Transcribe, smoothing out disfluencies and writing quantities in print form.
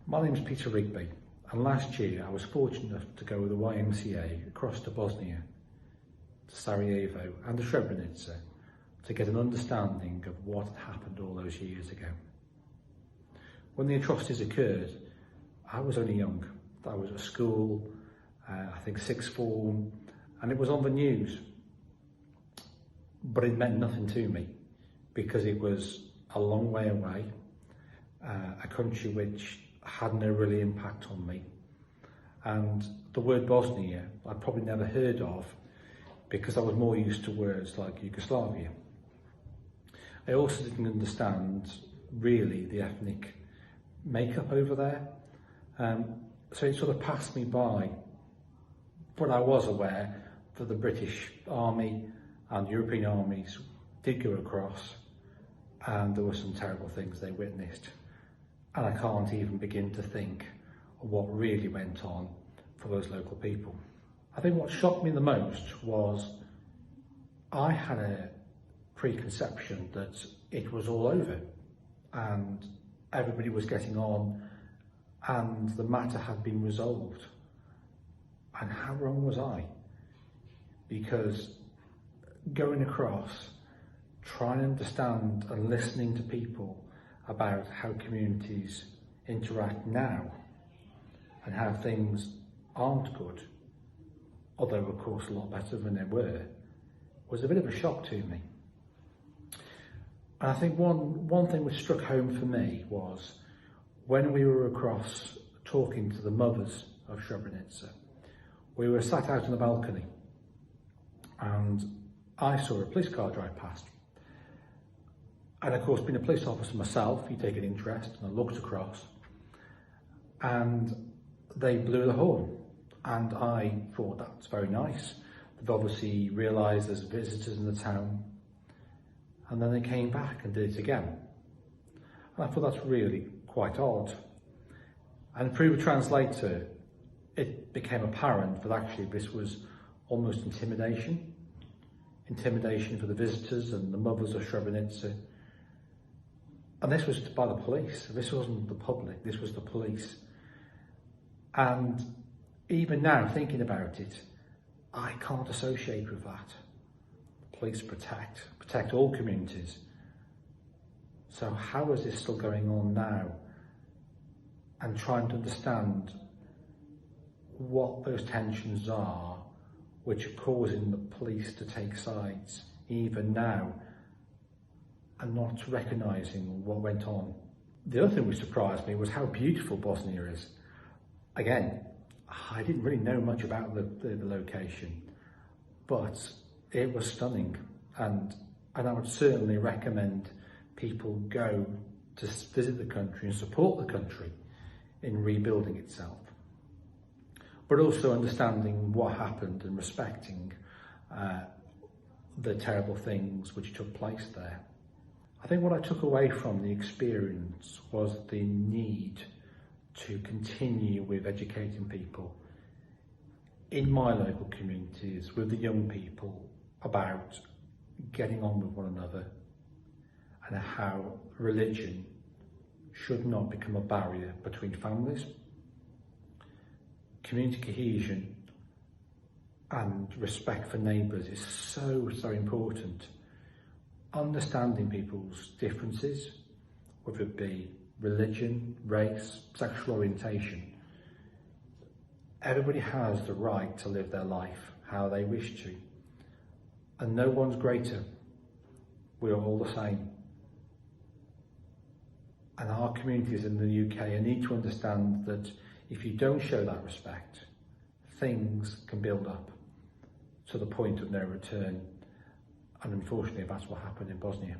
My name's Peter Rigby, and last year I was fortunate enough to go with the YMCA across to Bosnia, to Sarajevo and to Srebrenica to get an understanding of what had happened all those years ago. When the atrocities occurred, I was only young. I was at school, I think sixth form, and it was on the news. But it meant nothing to me because it was a long way away, a country which had no really impact on me. And the word Bosnia I'd probably never heard of because I was more used to words like Yugoslavia. I also didn't understand really the ethnic makeup over there. So it sort of passed me by. But I was aware that the British Army and European armies did go across, and there were some terrible things they witnessed. And I can't even begin to think of what really went on for those local people. I think what shocked me the most was I had a preconception that it was all over and everybody was getting on and the matter had been resolved. And how wrong was I? Because going across, trying to understand and listening to people about how communities interact now and how things aren't good, although of course a lot better than they were, was a bit of a shock to me. And I think one thing which struck home for me was when we were across talking to the mothers of Srebrenica, we were sat out on the balcony and I saw a police car drive past. And of course, being a police officer myself, you take an interest, and I looked across and they blew the horn. And I thought, that's very nice. They've obviously realised there's visitors in the town. And then they came back and did it again. And I thought that's really quite odd. And through the translator, it became apparent that actually this was almost intimidation. Intimidation for the visitors and the mothers of Srebrenica. And this was by the police. This wasn't the public, this was the police. And even now, thinking about it, I can't associate with that. Police protect all communities. So how is this still going on now? And trying to understand what those tensions are which are causing the police to take sides, even now, and not recognising what went on. The other thing which surprised me was how beautiful Bosnia is. Again, I didn't really know much about the location, but it was stunning, and I would certainly recommend people go to visit the country and support the country in rebuilding itself, but also understanding what happened and respecting the terrible things which took place there. I think what I took away from the experience was the need to continue with educating people in my local communities, with the young people, about getting on with one another and how religion should not become a barrier between families. Community cohesion and respect for neighbours is so important. Understanding people's differences, whether it be religion, race, sexual orientation. Everybody has the right to live their life how they wish to, and no one's greater. We are all the same. And our communities in the UK need to understand that if you don't show that respect, things can build up to the point of no return. And unfortunately, that's what happened in Bosnia.